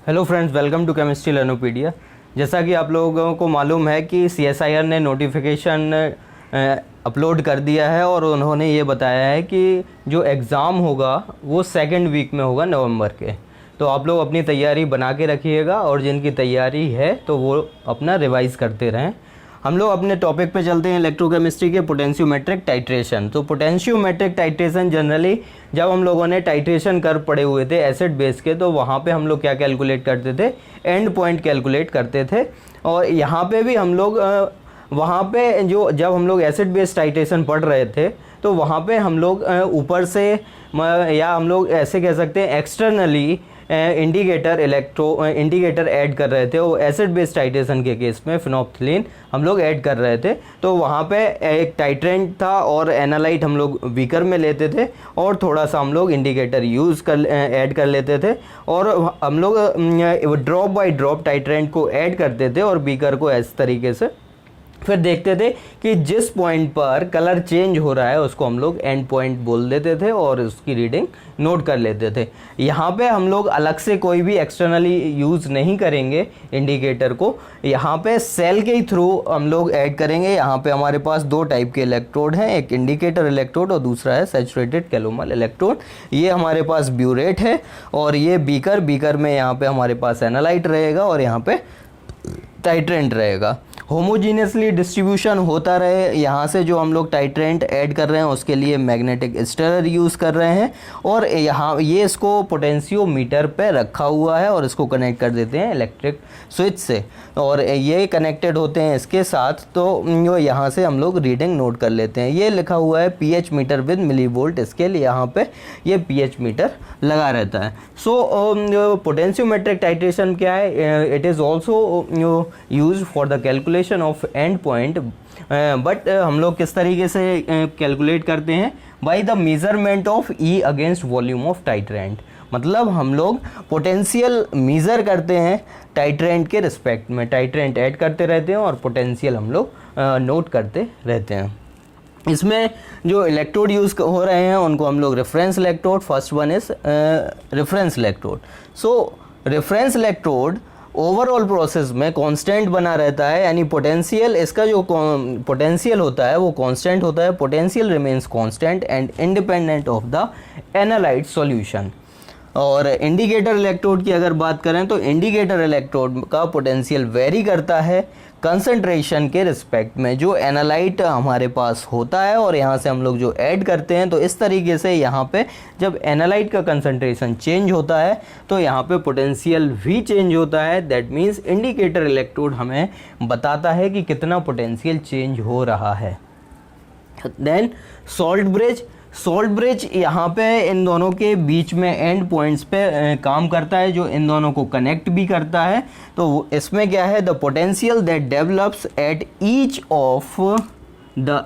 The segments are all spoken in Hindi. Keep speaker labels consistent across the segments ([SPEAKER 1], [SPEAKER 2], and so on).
[SPEAKER 1] Hello friends, welcome to chemistry Learnopedia. जैसा कि आप लोगों को मालूम है कि CSIR ने नोटिफिकेशन अपलोड कर दिया है और उन्होंने ये बताया है कि जो एग्ज़ाम होगा वो सेकंड वीक में होगा नवंबर के। तो आप लोग अपनी तैयारी बना के रखिएगा और जिनकी तैयारी है तो वो अपना रिवाइज़ करते रहें। हम लोग अपने टॉपिक पे चलते हैं, इलेक्ट्रोकेमिस्ट्री के पोटेंशियोमेट्रिक टाइट्रेशन। तो पोटेंशियोमेट्रिक टाइट्रेशन जनरली जब हम लोगों ने टाइट्रेशन कर पढ़े हुए थे एसिड बेस के, तो वहाँ पे हम लोग क्या कैलकुलेट करते थे, एंड पॉइंट कैलकुलेट करते थे। और यहाँ पे भी हम लोग वहाँ पे जो जब हम लोग एसिड बेस टाइट्रेशन पढ़ रहे थे तो वहाँ पे हम लोग ऊपर से या हम लोग ऐसे कह सकते हैं एक्सटर्नली इंडिकेटर ऐड कर रहे थे। वो एसिड बेस टाइट्रेशन के केस में फिनोप्थिलीन हम लोग ऐड कर रहे थे, तो वहाँ पे एक टाइट्रेंट था और एनालाइट हम लोग बीकर में लेते थे और थोड़ा सा हम लोग इंडिकेटर ऐड कर लेते थे और हम लोग ड्रॉप बाय ड्रॉप टाइट्रेंट को ऐड करते थे और बीकर को इस तरीके से फिर देखते थे कि जिस पॉइंट पर कलर चेंज हो रहा है उसको हम लोग एंड पॉइंट बोल देते थे और उसकी रीडिंग नोट कर लेते थे। यहाँ पे हम लोग अलग से कोई भी एक्सटर्नली यूज़ नहीं करेंगे इंडिकेटर को, यहाँ पे सेल के ही थ्रू हम लोग ऐड करेंगे। यहाँ पे हमारे पास दो टाइप के इलेक्ट्रोड हैं, एक इंडिकेटर इलेक्ट्रोड और दूसरा है सैचुरेटेड कैलोमल इलेक्ट्रोड। ये हमारे पास ब्यूरेट है और ये बीकर में यहाँ पे हमारे पास एनालाइट रहेगा और यहाँ पे टाइट्रेंट रहेगा। होमोजीनियसली डिस्ट्रीब्यूशन होता रहे, यहाँ से जो हम लोग टाइट्रेंट ऐड कर रहे हैं उसके लिए मैग्नेटिक स्टेरर यूज़ कर रहे हैं और यहाँ ये इसको पोटेंशियोमीटर पे रखा हुआ है और इसको कनेक्ट कर देते हैं इलेक्ट्रिक स्विच से और ये कनेक्टेड होते हैं इसके साथ। तो यहाँ से हम लोग रीडिंग नोट कर लेते हैं। ये लिखा हुआ है pH meter with millivolt scale, यहाँ पे ये pH मीटर लगा रहता है। सो पोटेंशियोमेट्रिक टाइट्रेशन क्या है, it is also use for the calculation of and point, but हम लोग किस तरीके से कैलकुलेट करते हैं, by the measurement of E against volume of titrant. मतलब हम लोग पोटेंशियल मेज़र करते हैं टाइट्रेंट के रिस्पेक्ट में, टाइट्रेंट ऐड करते रहते हैं और पोटेंशियल हम लोग नोट करते रहते हैं। इसमें जो इलेक्ट्रोड यूज़ हो रहे हैं उनको हम लोग reference electrode, first one is reference electrode. So reference electrode overall process में कांस्टेंट बना रहता है, यानी पोटेंशियल, इसका जो पोटेंशियल होता है वो कांस्टेंट होता है। Potential remains constant and independent of the analyte solution. और इंडिकेटर इलेक्ट्रोड की अगर बात करें तो इंडिकेटर इलेक्ट्रोड का पोटेंशियल वेरी करता है कंसंट्रेशन के रिस्पेक्ट में जो एनालाइट हमारे पास होता है और यहाँ से हम लोग जो ऐड करते हैं। तो इस तरीके से यहाँ पे जब एनालाइट का कंसंट्रेशन चेंज होता है तो यहाँ पे पोटेंशियल भी चेंज होता है। दैट मीन्स इंडिकेटर इलेक्ट्रोड हमें बताता है कि कितना पोटेंशियल चेंज हो रहा है। देन सॉल्ट ब्रिज यहाँ पे इन दोनों के बीच में एंड पॉइंट्स पे काम करता है, जो इन दोनों को कनेक्ट भी करता है। तो इसमें क्या है, the potential that develops at each of the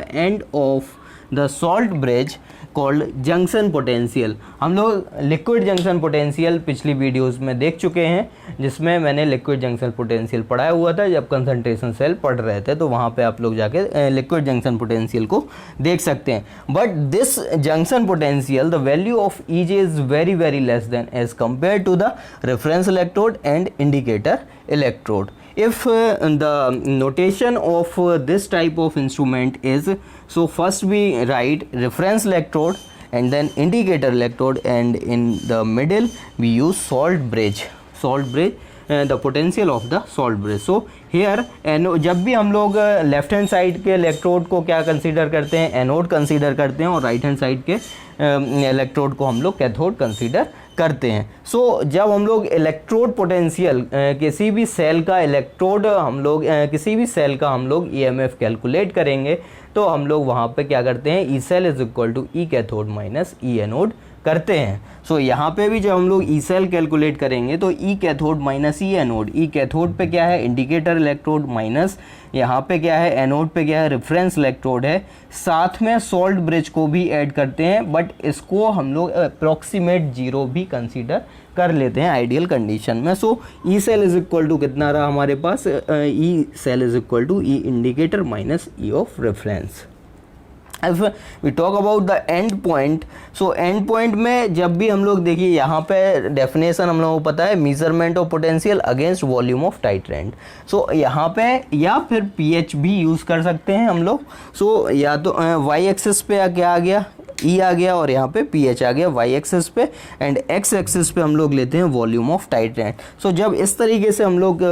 [SPEAKER 1] end of the salt bridge called junction potential. हम लोग लिक्विड जंक्शन पोटेंशियल पिछली वीडियोस में देख चुके हैं, जिसमें मैंने लिक्विड जंक्शन पोटेंशियल पढ़ाया हुआ था जब कंसंट्रेशन सेल पढ़ रहे थे, तो वहाँ पे आप लोग जाके लिक्विड जंक्शन पोटेंशियल को देख सकते हैं। But this junction potential, the value of EJ is very very less than as compare to the reference electrode and indicator electrode. If the notation of this type of instrument is, so first we write reference electrode and then indicator electrode, and in the middle we use salt bridge, the potential of the salt bridge. So here जब भी हम लोग लेफ्ट हैंड साइड के इलेक्ट्रोड को क्या कंसीडर करते हैं, एनोड कंसीडर करते हैं, और राइट हैंड साइड के इलेक्ट्रोड को हम लोग कैथोड कंसीडर करते हैं। सो जब हम लोग इलेक्ट्रोड पोटेंशियल किसी भी सेल का हम लोग EMF कैलकुलेट करेंगे तो हम लोग वहाँ पे क्या करते हैं, E cell is equal to E cathode minus E anode करते हैं। सो यहाँ पे भी जब हम लोग ई सेल कैलकुलेट करेंगे तो ई कैथोड माइनस ई एनोड, ई कैथोड पे क्या है इंडिकेटर इलेक्ट्रोड माइनस यहाँ पे क्या है एनोड पे क्या है रेफरेंस इलेक्ट्रोड है, साथ में सॉल्ट ब्रिज को भी ऐड करते हैं, बट इसको हम लोग अप्रॉक्सीमेट जीरो भी कंसीडर कर लेते हैं आइडियल कंडीशन में। So E cell is equal to कितना रहा हमारे पास, E cell is equal to E indicator minus E of reference. If we talk about the end point, so end point में जब भी हम लोग देखिए यहाँ पे डेफिनेशन हम लोगों को पता है, measurement of potential against volume of titrant. So यहाँ पे या फिर पीएच भी यूज़ कर सकते हैं हम लोग। सो या तो वाई एक्सिस पे क्या आ गया, ई आ गया, और यहाँ पे पीएच आ गया वाई एक्सिस पे, एंड एक्स एक्सिस पे हम लोग लेते हैं वॉल्यूम ऑफ टाइट्रेंट। सो जब इस तरीके से हम लोग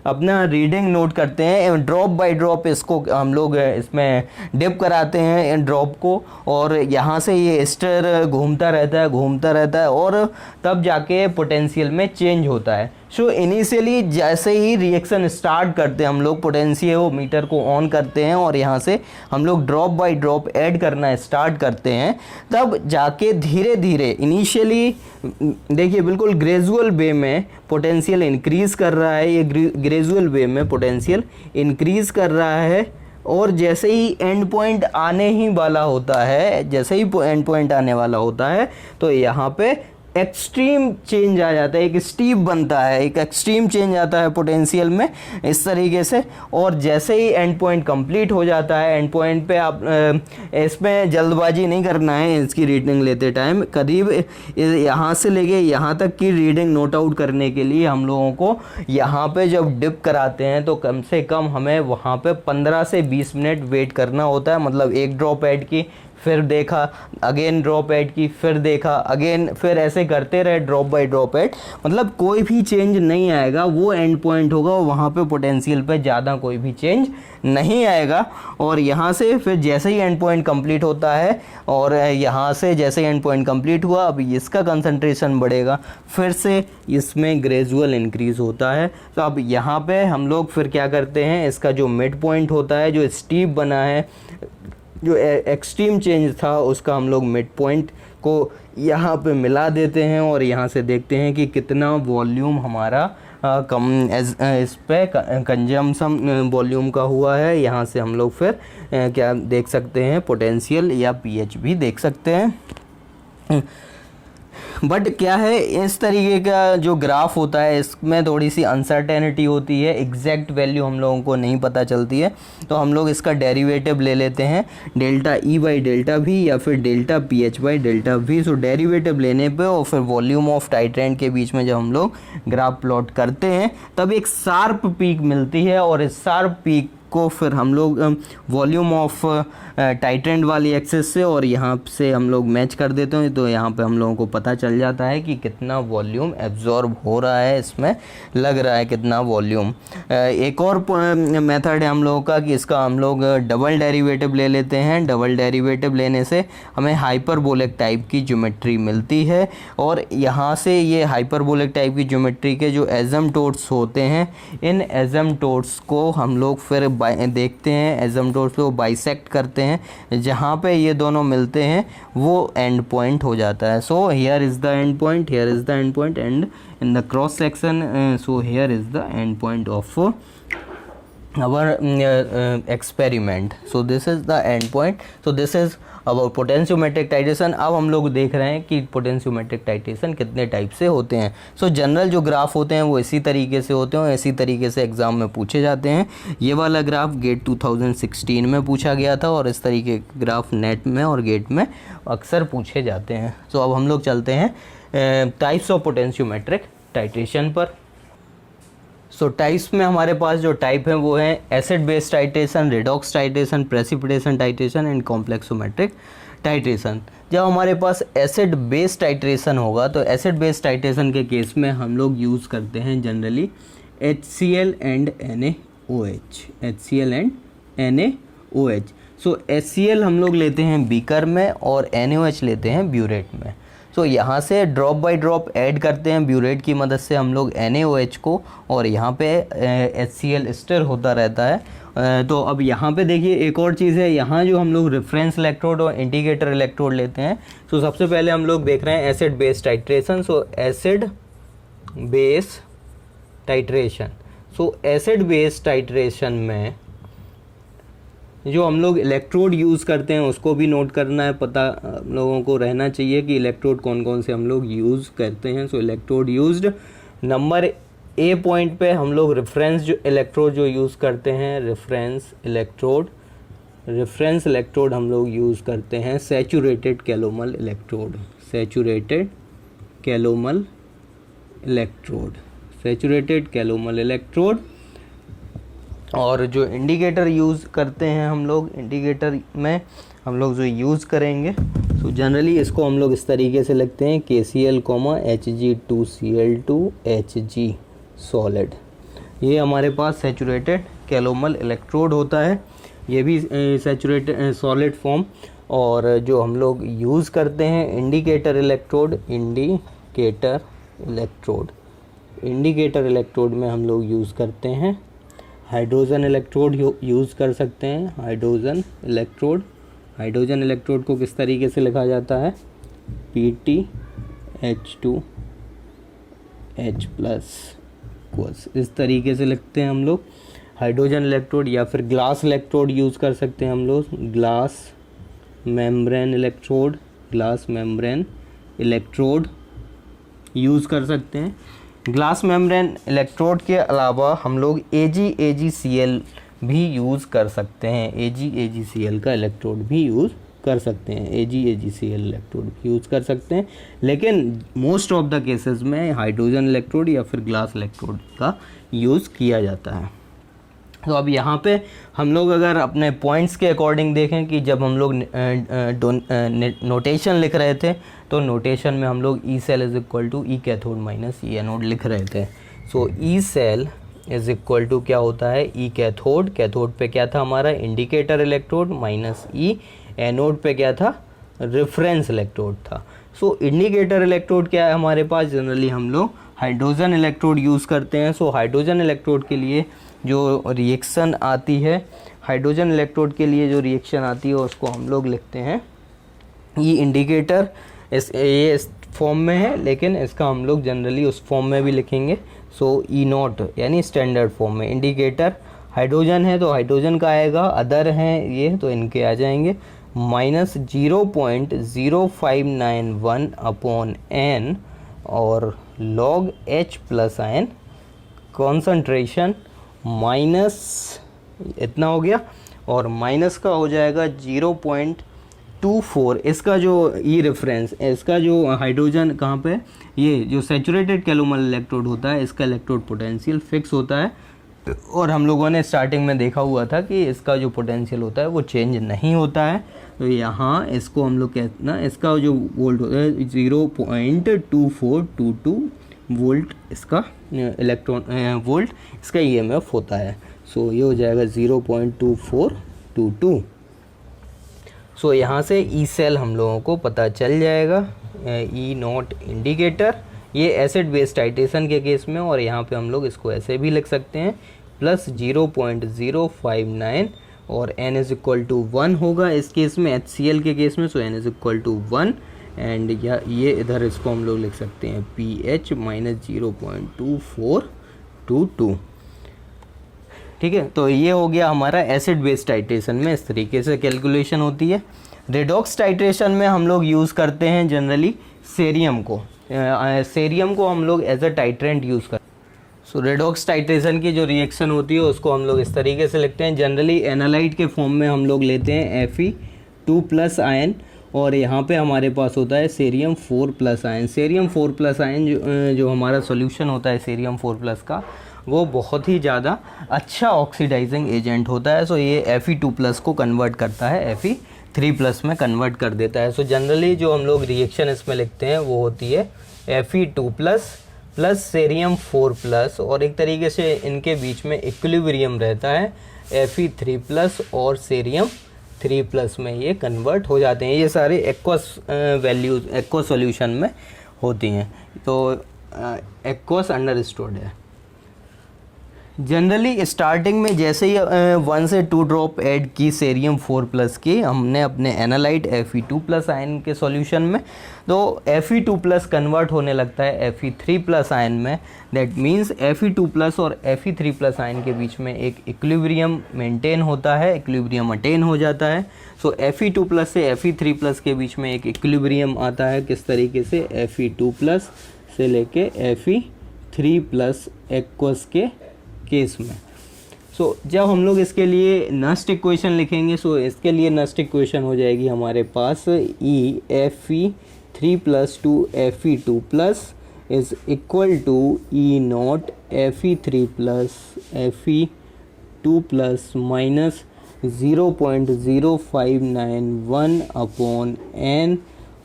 [SPEAKER 1] अपना रीडिंग नोट करते हैं, ड्रॉप बाय ड्रॉप इसको हम लोग इसमें डिप कराते हैं ड्रॉप को, और यहाँ से ये स्टर घूमता रहता है और तब जाके पोटेंशियल में चेंज होता है। सो इनिशियली जैसे ही रिएक्शन स्टार्ट करते हैं हम लोग, पोटेंशियोमीटर को ऑन करते हैं और यहाँ से हम लोग ड्रॉप बाय ड्रॉप ऐड करना स्टार्ट करते हैं, तब जाके धीरे धीरे इनिशियली देखिए बिल्कुल ग्रेजुअल वे में पोटेंशियल इंक्रीज़ कर रहा है, ये ग्रेजुअल वे में पोटेंशियल इंक्रीज़ कर रहा है, और जैसे ही एंड पॉइंट आने ही वाला होता है, जैसे ही एंड पॉइंट आने वाला होता है तो यहाँ पे एक्सट्रीम चेंज आ जाता है, एक स्टीप बनता है, एक एक्सट्रीम चेंज आता है पोटेंशियल में इस तरीके से। और जैसे ही एंड पॉइंट कंप्लीट हो जाता है, एंड पॉइंट पे आप इसमें जल्दबाजी नहीं करना है इसकी रीडिंग लेते टाइम। करीब यहाँ से लेके यहाँ तक की रीडिंग नोट आउट करने के लिए हम लोगों को यहाँ पे जब डिप कराते हैं तो कम से कम हमें वहाँ पे 15 से 20 मिनट वेट करना होता है। मतलब एक ड्रॉप ऐड की, फिर देखा, अगेन ड्रॉप ऐड की, फिर देखा, अगेन, फिर ऐसे करते रहे ड्रॉप बाय ड्रॉप ऐड। मतलब कोई भी चेंज नहीं आएगा, वो एंड पॉइंट होगा, वहाँ पे पोटेंशियल पे ज़्यादा कोई भी चेंज नहीं आएगा। और यहाँ से फिर जैसे ही एंड पॉइंट कंप्लीट होता है, और यहाँ से जैसे एंड पॉइंट कंप्लीट हुआ, अब इसका कंसंट्रेशन बढ़ेगा, फिर से इसमें ग्रेजुअल इंक्रीज़ होता है। तो अब यहाँ पे हम लोग फिर क्या करते हैं, इसका जो मिड पॉइंट होता है, जो स्टीप बना है, जो एक्सट्रीम चेंज था, उसका हम लोग मिड पॉइंट को यहाँ पे मिला देते हैं, और यहाँ से देखते हैं कि कितना वॉल्यूम हमारा इस पे कंजम्पशन वॉल्यूम का हुआ है। यहाँ से हम लोग फिर क्या देख सकते हैं, पोटेंशियल या पीएच भी देख सकते हैं। बट क्या है, इस तरीके का जो ग्राफ होता है इसमें थोड़ी सी अनसर्टेनिटी होती है, एग्जैक्ट वैल्यू हम लोगों को नहीं पता चलती है। तो हम लोग इसका डेरिवेटिव ले लेते हैं, delta E by delta we या फिर delta P H by delta we. So derivative लेने पे और फिर वॉल्यूम ऑफ टाइट्रेंट के बीच में जब हम लोग ग्राफ प्लॉट करते हैं तब एक शार्प पीक मिलती है, और इस शार्प पीक को फिर हम लोग वॉल्यूम ऑफ टाइट्रेंट वाली एक्सेस से और यहाँ से हम लोग मैच कर देते हैं। तो यहाँ पे हम लोगों को पता चल जाता है कि कितना वॉल्यूम एब्जॉर्ब हो रहा है, इसमें लग रहा है कितना वॉल्यूम। एक और मेथड है हम लोगों का कि इसका हम लोग डबल डेरिवेटिव ले लेते हैं। डबल डेरिवेटिव लेने से हमें हाइपरबोलिक टाइप की ज्योमेट्री मिलती है, और यहाँ से ये हाइपरबोलिक टाइप की ज्योमेट्री के जो एजम्प्टोट्स होते हैं, इन एजम्प्टोट्स को हम लोग फिर देखते हैं, एजम्प्टोट्स को बाइसेक्ट करते हैं, जहाँ पे ये दोनों मिलते हैं वो एंड पॉइंट हो जाता है। So here is the end point, here is the end point, and in the cross section so here is the end point of our experiment. So this is the end point. So this is about potentiometric titration. अब हम लोग देख रहे हैं कि potentiometric titration कितने टाइप से होते हैं। सो जनरल जो ग्राफ होते हैं वो इसी तरीके से होते हैं, इसी तरीके से एग्ज़ाम में पूछे जाते हैं। ये वाला ग्राफ गेट 2016 में पूछा गया था, और इस तरीके के ग्राफ नेट में और गेट में अक्सर पूछे जाते हैं। सो अब हम लोग चलते हैं टाइप्स ऑफ पोटेंशियोमेट्रिक टाइट्रेशन पर। सो टाइप्स में हमारे पास जो टाइप है वो है acid base titration, redox titration, precipitation titration and complexometric titration. जब हमारे पास एसिड बेस टाइट्रेशन होगा तो एसिड बेस टाइट्रेशन के केस में हम लोग यूज़ करते हैं generally HCl and NaOH, HCl and NaOH। So HCl हम लोग लेते हैं बीकर में और NaOH लेते हैं ब्यूरेट में। सो यहाँ से ड्रॉप बाय ड्रॉप ऐड करते हैं ब्यूरेट की मदद से हम लोग NaOH को, और यहाँ पे HCl स्टर होता रहता है। तो अब यहाँ पे देखिए एक और चीज़ है, यहाँ जो हम लोग रेफरेंस इलेक्ट्रोड और इंडिकेटर इलेक्ट्रोड लेते हैं। सो सबसे पहले हम लोग देख रहे हैं एसिड बेस टाइट्रेशन। सो एसिड बेस टाइट्रेशन, सो एसिड बेस टाइट्रेशन में जो हम लोग इलेक्ट्रोड यूज़ करते हैं उसको भी नोट करना है, पता लोगों को रहना चाहिए कि इलेक्ट्रोड कौन कौन से हम लोग यूज़ करते हैं। So electrode used, number A point पे हम लोग रेफरेंस जो इलेक्ट्रोड जो यूज़ करते हैं, रेफरेंस इलेक्ट्रोड रेफरेंस इलेक्ट्रोड हम लोग यूज़ करते हैं saturated calomel electrode, saturated calomel electrode, saturated calomel electrode. और जो इंडिकेटर यूज़ करते हैं हम लोग, इंडिकेटर में हम लोग जो यूज़ करेंगे तो जनरली इसको हम लोग इस तरीके से लिखते हैं KCl, Hg2Cl2 Hg सॉलिड। ये हमारे पास सैचुरेटेड कैलोमल इलेक्ट्रोड होता है, ये भी सैचुरेटेड सॉलिड फॉर्म। और जो हम लोग यूज़ करते हैं indicator electrode, indicator electrode, indicator electrode में हम लोग यूज़ करते हैं हाइड्रोजन इलेक्ट्रोड यूज़ कर सकते हैं, हाइड्रोजन इलेक्ट्रोड। हाइड्रोजन इलेक्ट्रोड को किस तरीके से लिखा जाता है, PtH2H+, इस तरीके से लिखते हैं हम लोग हाइड्रोजन इलेक्ट्रोड। या फिर ग्लास इलेक्ट्रोड यूज़ कर सकते हैं हम लोग, glass membrane electrode, glass membrane electrode use कर सकते हैं। ग्लास मेम्ब्रेन इलेक्ट्रोड के अलावा हम लोग AgCl भी यूज़ कर सकते हैं, AgCl का इलेक्ट्रोड भी यूज़ कर सकते हैं, AgCl इलेक्ट्रोड भी यूज़ कर सकते हैं। लेकिन मोस्ट ऑफ द केसेस में हाइड्रोजन इलेक्ट्रोड या फिर ग्लास इलेक्ट्रोड का यूज़ किया जाता है। तो अब यहाँ पे हम लोग अगर अपने पॉइंट्स के अकॉर्डिंग देखें कि जब हम लोग नोटेशन लिख रहे थे तो नोटेशन में हम लोग E cell is equal to E cathode minus E anode लिख रहे थे। So E cell is equal to क्या होता है, ई कैथोड, कैथोड पे क्या था हमारा indicator electrode, minus E anode पे क्या था, रेफरेंस इलेक्ट्रोड था। सो इंडिकेटर इलेक्ट्रोड क्या है हमारे पास, जनरली हम लोग हाइड्रोजन इलेक्ट्रोड यूज़ करते हैं। सो हाइड्रोजन इलेक्ट्रोड के लिए जो रिएक्शन आती है, हाइड्रोजन इलेक्ट्रोड के लिए जो रिएक्शन आती है उसको हम लोग लिखते हैं, ये इंडिकेटर ये इस फॉर्म में है लेकिन इसका हम लोग जनरली उस फॉर्म में भी लिखेंगे। सो ई नॉट यानी स्टैंडर्ड फॉर्म में। इंडिकेटर हाइड्रोजन है तो हाइड्रोजन का आएगा, अदर हैं ये तो इनके आ जाएंगे -0.0591/n और log H plus ion concentration minus इतना हो गया और माइनस का हो जाएगा 0.24। इसका जो ई रेफरेंस, इसका जो हाइड्रोजन कहाँ पे, ये जो सैचुरेटेड कैलोमल इलेक्ट्रोड होता है इसका इलेक्ट्रोड पोटेंशियल फिक्स होता है। और हम लोगों ने स्टार्टिंग में देखा हुआ था कि इसका जो पोटेंशियल होता है वो चेंज नहीं होता है। तो यहाँ इसको हम लोग कहते ना, इसका जो वोल्ट होता है 0.2422 वोल्ट इसका इलेक्ट्रॉन वोल्ट इसका ईएमएफ होता है। सो ये हो जाएगा 0.2422। सो यहाँ से ई सेल हम लोगों को पता चल जाएगा, ई नॉट इंडिकेटर, ये एसिड बेस टाइट्रेशन के केस में। और यहाँ पे हम लोग इसको ऐसे भी लिख सकते हैं +0.059 और n इज़ इक्वल टू 1 होगा इस केस में, HCl के केस में। So n is equal to 1 and ये इधर इसको हम लोग लिख सकते हैं pH -0.2422। ठीक है, तो ये हो गया हमारा एसिड बेस टाइट्रेशन में इस तरीके से कैलकुलेशन होती है। रेडॉक्स टाइट्रेशन में हम लोग यूज़ करते हैं जनरली सेरियम को, सेरियम को हम लोग एज अ टाइट्रेंट यूज़ करते हैं। सो रेडॉक्स टाइट्रेशन की जो रिएक्शन होती है उसको हम लोग इस तरीके से लिखते हैं, जनरली एनालाइट के फॉर्म में हम लोग लेते हैं Fe2+ आयन और यहाँ पे हमारे पास होता है सेरियम 4+ आयन। सेरियम 4+ आयन जो हमारा सॉल्यूशन होता है सेरियम 4+ का, वो बहुत ही ज़्यादा अच्छा ऑक्सीडाइजिंग एजेंट होता है। सो ये Fe2+ को कन्वर्ट करता है Fe3+ में कन्वर्ट कर देता है। सो जनरली जो हम लोग रिएक्शन इसमें लिखते हैं वो होती है Fe2+ प्लस सेरियम 4+ और एक तरीके से इनके बीच में इक्विलिब्रियम रहता है Fe3+ और सेरियम 3+ में ये कन्वर्ट हो जाते हैं। ये सारे एक्वस वैल्यूज एक्वस सॉल्यूशन में होती हैं, तो एक्वस अंडरस्टूड है। जनरली स्टार्टिंग में जैसे ही 1 से 2 ड्रॉप ऐड की सेरियम 4+ की हमने अपने एनालाइट Fe2+ आयन के सॉल्यूशन में, तो Fe2+ कन्वर्ट होने लगता है Fe3+ आयन में। दैट मीन्स Fe2+ और Fe3+ आयन के बीच में एक इक्विलिब्रियम मेंटेन होता है, इक्विलिब्रियम अटेन हो जाता है। सो Fe2+ से Fe3+ के बीच में एक इक्विलिब्रियम आता है, किस तरीके से, Fe2+ से लेके Fe3+ एक्वस के केस में। सो जब हम लोग इसके लिए नस्ट इक्वेशन लिखेंगे, सो इसके लिए नस्ट इक्वेशन हो जाएगी हमारे पास E Fe3 + 2Fe2 is equal to E0 Fe3 + Fe2 minus 0.0591 upon n,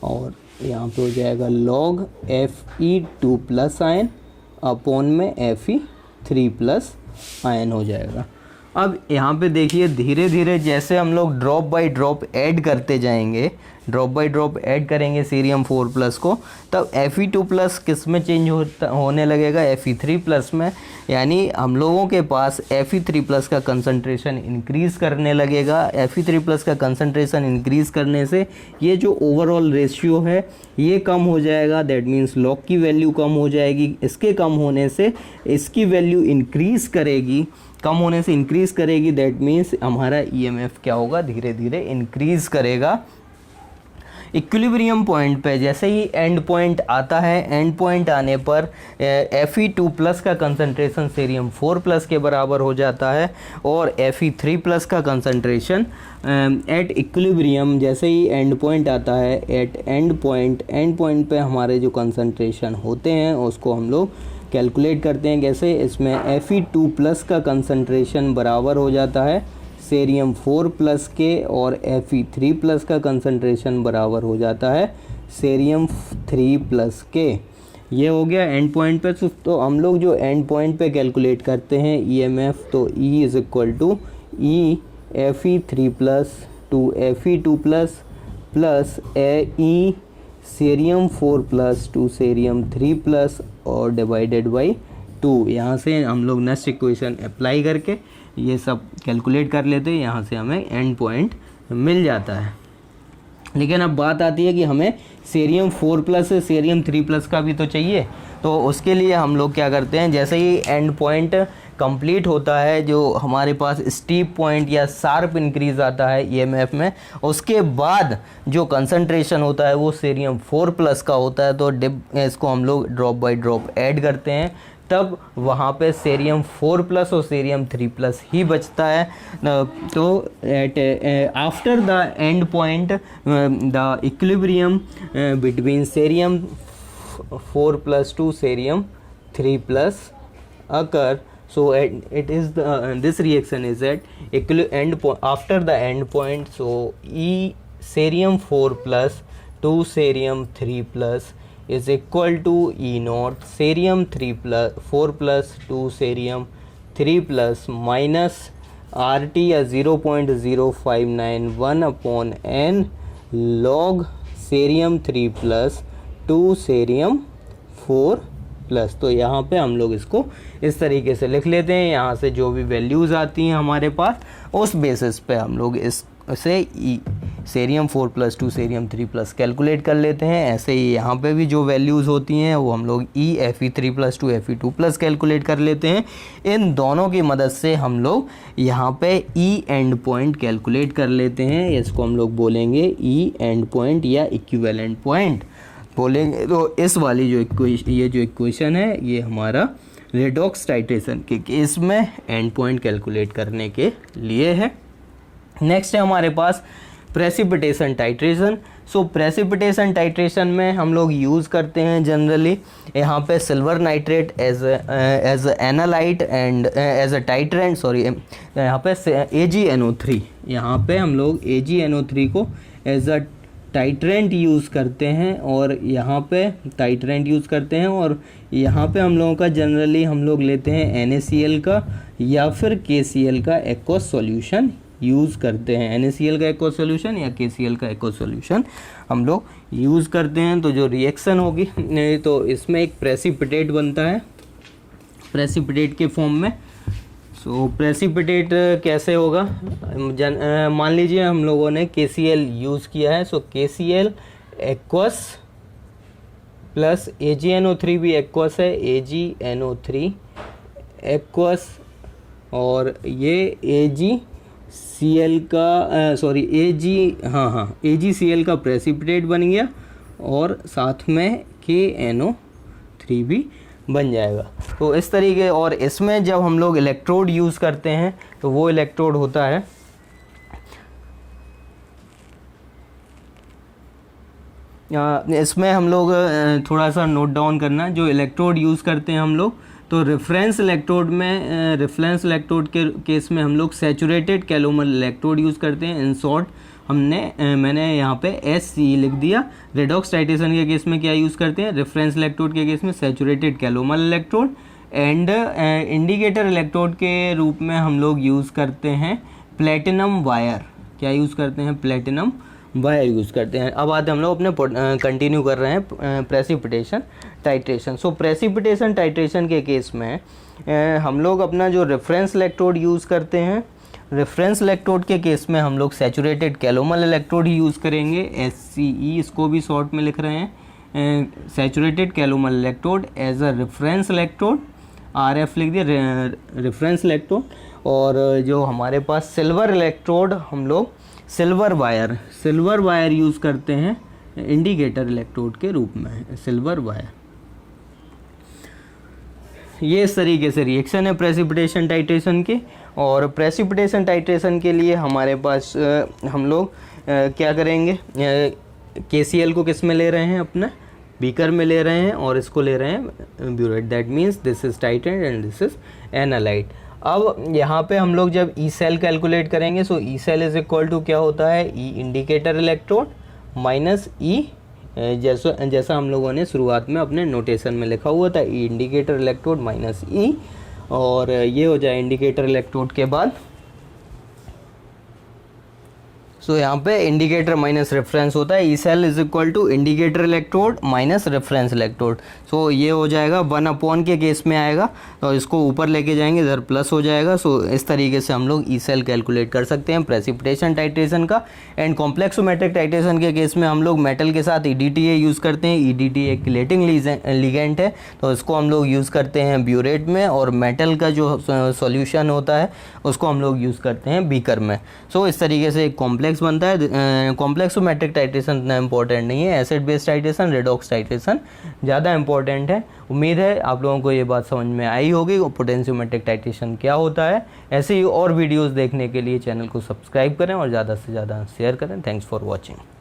[SPEAKER 1] और यहाँ पे हो जाएगा log Fe2 आयन अपॉन में Fe3 आयन हो जाएगा। अब यहाँ पे देखिए धीरे धीरे जैसे हम लोग ड्रॉप बाय ड्रॉप ऐड करते जाएंगे, ड्रॉप बाय ड्रॉप ऐड करेंगे सीरियम 4+ को, तब Fe2+ किस में चेंज होने लगेगा, Fe3+ में। यानी हम लोगों के पास Fe3+ का कंसंट्रेशन इंक्रीज़ करने लगेगा। Fe3+ का कंसंट्रेशन इंक्रीज़ करने से ये जो ओवरऑल रेशियो है ये कम हो जाएगा, दैट मीन्स लॉग की वैल्यू कम हो जाएगी। इसके कम होने से इसकी वैल्यू इंक्रीज़ करेगी, कम होने से इंक्रीज़ करेगी, दैट मीन्स हमारा EMF क्या होगा, धीरे धीरे इंक्रीज़ करेगा। इक्विलिब्रियम पॉइंट पे जैसे ही एंड पॉइंट आता है, एंड पॉइंट आने पर Fe2+ का कंसंट्रेशन सीरियम 4+ के बराबर हो जाता है, और Fe3+ का कंसंट्रेशन एट इक्विलिब्रियम जैसे ही एंड पॉइंट आता है, एट एंड पॉइंट पे हमारे जो कंसंट्रेशन होते हैं उसको हम लोग कैलकुलेट करते हैं। कैसे, इसमें Fe2+ का कंसंट्रेशन बराबर हो जाता है सीरियम 4+ के, और Fe3+ का कंसंट्रेशन बराबर हो जाता है सीरियम 3+ के। ये हो गया एंड पॉइंट पे। तो हम लोग जो एंड पॉइंट पे कैलकुलेट करते हैं EMF, तो E is equal to E Fe3+ to Fe2+ plus E cerium 4+ to cerium 3+ और डिवाइडेड बाई 2। यहाँ से हम लोग नेक्स्ट इक्वेशन अप्लाई करके ये सब कैलकुलेट कर लेते हैं, यहाँ से हमें एंड पॉइंट मिल जाता है। लेकिन अब बात आती है कि हमें सीरियम 4+ से सीरियम 3+ का भी तो चाहिए। तो उसके लिए हम लोग क्या करते हैं, जैसे ही एंड पॉइंट कंप्लीट होता है, जो हमारे पास स्टीप पॉइंट या शार्प इंक्रीज आता है EMF में, उसके बाद जो कंसंट्रेशन होता है वो सीरियम 4+ का होता है। तो इसको हम लोग ड्रॉप बाय ड्रॉप ऐड करते हैं, तब वहाँ पे सीरियम 4+ और सीरियम 3+ ही बचता है। तो after the end point the equilibrium between cerium 4+ to cerium 3+ occur. So it is this reaction is at after the end point. So E cerium 4+ to cerium 3+ is equal to E0 cerium 4+ to cerium 3+ minus RT या 0.0591 upon n log cerium 3+ to cerium 4+। तो यहाँ पे हम लोग इसको इस तरीके से लिख लेते हैं। यहाँ से जो भी वैल्यूज़ आती हैं हमारे पास, उस बेसिस पे हम लोग इससे सीरियम 4+ टू सीरियम 3+ कैलकुलेट कर लेते हैं। ऐसे ही यहाँ पे भी जो वैल्यूज़ होती हैं वो हम लोग Fe3+ टू Fe2+ कैलकुलेट कर लेते हैं। इन दोनों की मदद से हम लोग यहाँ पे E एंड पॉइंट कैलकुलेट कर लेते हैं। इसको हम लोग बोलेंगे E एंड पॉइंट या इक्विवेलेंट पॉइंट बोलेंगे। तो इस वाली जो इक्वेशन है ये हमारा रेडॉक्स टाइट्रेशन के केस में एंड पॉइंट कैलकुलेट करने के लिए है। नेक्स्ट है हमारे पास precipitation titration. So precipitation titration में हम लोग यूज़ करते हैं जनरली यहाँ पे silver nitrate as analyte and as a titrant, sorry यहाँ पे AgNO3, यहाँ पे हम लोग AgNO3 को एज अ टाइट्रेंट यूज़ करते हैं, और यहाँ पे टाइट्रेंट यूज़ करते हैं। और यहाँ पे हम लोगों का जनरली हम लोग लेते हैं NaCl का या फिर KCl का एक्वस सॉल्यूशन यूज़ करते हैं। NaCl का एक्वस सॉल्यूशन या KCl का एक्वस सॉल्यूशन हम लोग यूज़ करते हैं। तो जो रिएक्शन होगी तो इसमें एक प्रेसिपिटेट बनता है, प्रेसिपिटेट के फॉर्म में। सो प्रेसिपिटेट कैसे होगा, मान लीजिए हम लोगों ने KCl यूज़ किया है। सो KCl एक्वस प्लस AgNO3 भी एक्वस है, AgNO3 एक्वस, और ये AgCl का AgCl का प्रेसिपिटेट बन गया, और साथ में KNO3 भी बन जाएगा। तो इस तरीके, और इसमें जब हम लोग इलेक्ट्रोड यूज़ करते हैं तो वो इलेक्ट्रोड होता है इसमें हम लोग थोड़ा सा नोट डाउन करना, जो इलेक्ट्रोड यूज़ करते हैं हम लोग, तो रेफरेंस इलेक्ट्रोड के केस में हम लोग सैचुरेटेड कैलोमल इलेक्ट्रोड यूज़ करते हैं। इन शॉर्ट मैंने यहाँ पे SC लिख दिया। रेडॉक्स टाइट्रेशन के केस में क्या यूज़ करते हैं, रेफरेंस इलेक्ट्रोड के केस में saturated calomel electrode, and indicator electrode के रूप में हम लोग यूज़ करते हैं प्लेटिनम वायर। क्या यूज़ करते हैं, प्लेटिनम वायर यूज़ करते हैं। अब आते हम लोग अपने कंटिन्यू कर रहे हैं precipitation titration. So precipitation titration के केस में हम लोग अपना जो रेफरेंस इलेक्ट्रोड यूज़ करते हैं, रेफरेंस इलेक्ट्रोड के केस में हम लोग सैचुरेटेड कैलोमल इलेक्ट्रोड ही यूज़ करेंगे, SCE इसको भी शॉर्ट में लिख रहे हैं, saturated calomel electrode as a reference electrode, RF लिख दिया रेफरेंस इलेक्ट्रोड। और जो हमारे पास सिल्वर इलेक्ट्रोड, हम लोग सिल्वर वायर यूज़ करते हैं इंडिकेटर इलेक्ट्रोड के रूप में, सिल्वर वायर। ये इस तरीके से रिएक्शन है प्रेसिपिटेशन टाइट्रेशन के। और प्रेसिपिटेशन टाइट्रेशन के लिए हमारे पास हम लोग क्या करेंगे, KCl को किस में ले रहे हैं, अपना बीकर में ले रहे हैं, और इसको ले रहे हैं burette. That means this is titrant and this is analyte. अब यहाँ पे हम लोग जब ई सेल कैलकुलेट करेंगे, so E cell is equal to क्या होता है, E indicator electrode minus E, जैसा हम लोगों ने शुरुआत में अपने नोटेशन में लिखा हुआ था, ई इंडिकेटर इलेक्ट्रोड माइनस ई, और ये हो जाए इंडिकेटर इलेक्ट्रोड के बाद। सो यहाँ पे इंडिकेटर माइनस रेफरेंस होता है, E cell is equal to indicator electrode minus reference electrode. So ये हो जाएगा 1/, के केस में आएगा, तो इसको ऊपर लेके जाएंगे, इधर प्लस हो जाएगा। सो इस तरीके से हम लोग ई सेल कैलकुलेट कर सकते हैं प्रेसिपिटेशन टाइट्रेशन का। एंड कॉम्प्लेक्सोमेट्रिक टाइट्रेशन के केस में हम लोग मेटल के साथ EDTA यूज़ करते हैं। EDTA एक किलेटिंग लिगेंड है, तो इसको हम लोग यूज़ करते हैं ब्यूरेट में, और मेटल का जो सॉल्यूशन होता है उसको हम लोग यूज़ करते हैं बीकर में। सो इस तरीके से एक कॉम्प्लेक्स बनता है। कॉम्प्लेक्सोमेट्रिक टाइट्रेशन इतना इंपॉर्टेंट नहीं है, acid base titration, redox titration ज़्यादा इंपॉर्टेंट है। उम्मीद है आप लोगों को ये बात समझ में आई होगी, पोटेंशियोमेट्रिक टाइट्रेशन क्या होता है। ऐसे ही और वीडियोस देखने के लिए चैनल को सब्सक्राइब करें और ज़्यादा से ज़्यादा शेयर करें। Thanks for watching.